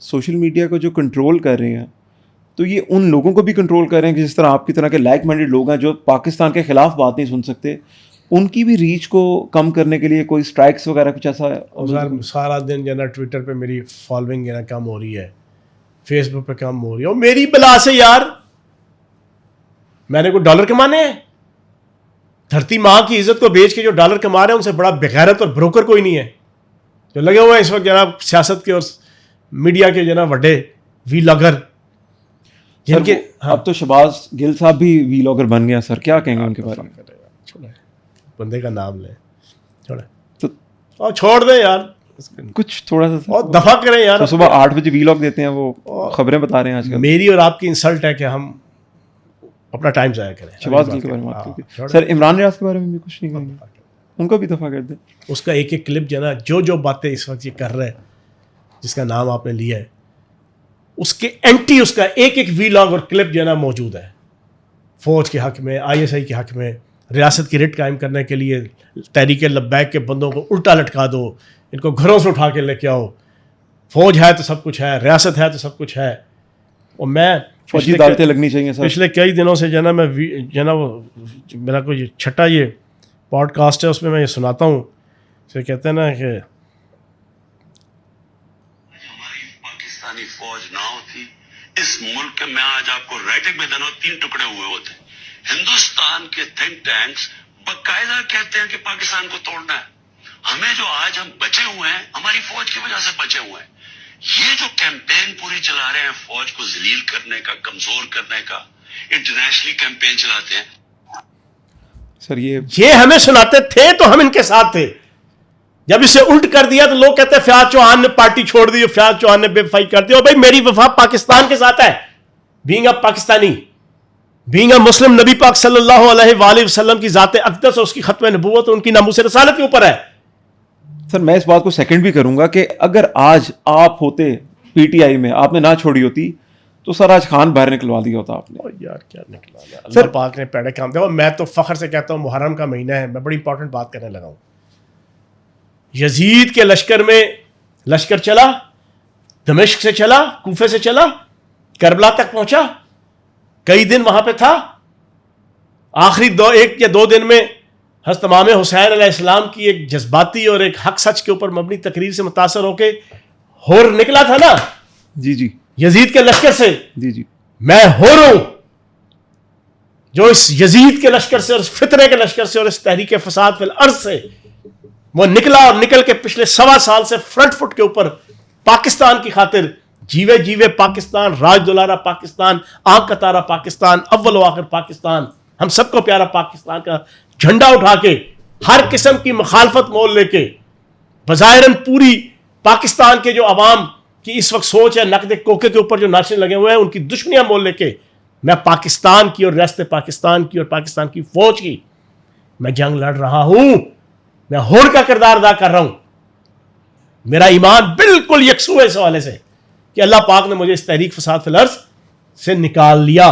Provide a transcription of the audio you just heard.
Social media کو جو control کر رہے ہیں تو یہ ان لوگوں کو بھی کنٹرول کر رہے ہیں کہ جس طرح آپ کی طرح کے لائک مائنڈیڈ لوگ ہیں جو پاکستان کے خلاف بات نہیں سن سکتے، ان کی بھی ریچ کو کم کرنے کے لیے کوئی اسٹرائکس وغیرہ کچھ ایسا ہے؟ سارا دن جو ہے نا ٹویٹر پہ میری فالوئنگ جو ہے نا کم ہو رہی ہے، فیس بک پہ کم ہو رہی ہے، اور میری بلا سے یار میں نے کوئی ڈالر کمانے ہیں؟ دھرتی ماں کی عزت کو بیچ کے جو ڈالر کما رہے ہیں ان سے بڑا بغیرت اور بروکر کوئی نہیں ہے جو لگے ہوئے ہیں اس وقت جناب سیاست کے اور میڈیا کے جو نا بڑے وی لاگر جن کے. اب تو شہباز گل صاحب بھی وی لاگر بن گیا سر، کیا کہیں گے ان کے بارے میں؟ چھوڑے بندے کا نام لیں، چھوڑے تو اور چھوڑ دیں یار، کچھ تھوڑا سا اور دفع کریں یار. صبح 8 بجے وی لاگ دیتے ہیں، وہ خبریں بتا رہے ہیں آج کل. میری اور آپ کی انسلٹ ہے کہ ہم اپنا ٹائم ضائع کریں. شہباز گل کے بارے میں بات کرتے سر، عمران ریاض کے بارے میں بھی کچھ نہیں کہیں گے؟ ان کو بھی دفع کر دیں. اس کا ایک ایک کلپ جو ہے نا جو باتیں اس وقت یہ کر رہے ہیں جس کا نام آپ نے لیا ہے، اس کے اینٹی اس کا ایک ایک وی لاگ اور کلپ جو ہے نا موجود ہے. فوج کے حق میں، آئی ایس آئی کے حق میں، ریاست کی ریٹ قائم کرنے کے لیے تحریک لبیک کے بندوں کو الٹا لٹکا دو، ان کو گھروں سے اٹھا کے لے کے آؤ، فوج ہے تو سب کچھ ہے، ریاست ہے تو سب کچھ ہے. اور میں فوجی عدالتیں لگنی چاہیے سر. پچھلے کئی دنوں سے جو ہے نا میں جو ہے نا وہ میرا کوئی چھٹا یہ پوڈ کاسٹ ہے، اس میں یہ سناتا ہوں. اسے کہتے ہیں نا کہ ہماری پاکستانی فوج نہ ہوتی اس ملک میں آج آپ کو رائٹنگ میں دنوں 3 ٹکڑے ہوئے ہوتے. ہندوستان کے تھنک ٹینکس باقاعدہ کہتے ہیں کہ پاکستان کو توڑنا ہے. ہمیں جو آج ہم بچے ہوئے ہیں ہماری فوج کی وجہ سے بچے ہوئے ہیں. یہ جو کیمپین پوری چلا رہے ہیں فوج کو ذلیل کرنے کا، کمزور کرنے کا، انٹرنیشنلی کیمپین چلاتے ہیں سر. یہ ہمیں سناتے تھے تو ہم ان کے ساتھ تھے. جب اسے الٹ کر دیا تو لوگ کہتے ہیں فیاض چوہان نے پارٹی چھوڑ دی، فیاض چوہان نے بے وفائی کر دی. اور بھائی میری وفا پاکستان کے ساتھ ہے، being a Pakistani, being a Muslim. نبی پاک صلی اللہ علیہ وآلہ وسلم کی ذات اقدس اور اس کی ختم نبوت اور ان کی ناموس رسالت کے اوپر ہے. سر میں اس بات کو سیکنڈ بھی کروں گا کہ اگر آج آپ ہوتے پی ٹی آئی میں، آپ نے نہ چھوڑی ہوتی تو سر آج خان باہر نکلوا دیا ہوتا آپ نے. یار کیا نکلا اللہ پاک نے پیڑے کام دیا. اور میں تو فخر سے کہتا ہوں محرم کا مہینہ ہے، میں بڑی امپورٹنٹ بات کرنے لگا ہوں. یزید کے لشکر میں لشکر چلا، دمشق سے چلا، کوفے سے چلا، کربلا تک پہنچا، کئی دن وہاں پہ تھا. آخری 1 یا 2 دن میں حضرت امام حسین علیہ السلام کی ایک جذباتی اور ایک حق سچ کے اوپر مبنی تقریر سے متاثر ہو کے ہور نکلا تھا نا. جی یزید کے لشکر سے. جی میں ہور ہوں جو اس یزید کے لشکر سے اور اس فتنے کے لشکر سے اور اس تحریک فساد فی الارض سے وہ نکلا، اور نکل کے پچھلے 1.25 سال سے فرنٹ فٹ کے اوپر پاکستان کی خاطر جیوے پاکستان، راج دلارا پاکستان، آنکھ کا تارا پاکستان، اول و آخر پاکستان، ہم سب کو پیارا پاکستان کا جھنڈا اٹھا کے ہر قسم کی مخالفت مول لے کے بظاہراً پوری پاکستان کے جو عوام کی اس وقت سوچ ہے نقد کوکے کے اوپر جو ناچنے لگے ہوئے ہیں ان کی دشمنیاں مول لے کے میں پاکستان کی اور ریاست پاکستان کی اور پاکستان کی فوج کی میں جنگ لڑ رہا ہوں. میں ہور کا کردار ادا کر رہا ہوں. میرا ایمان بالکل یکسو ہے اس حوالے سے کہ اللہ پاک نے مجھے اس تحریک فساد فی الارض سے نکال لیا.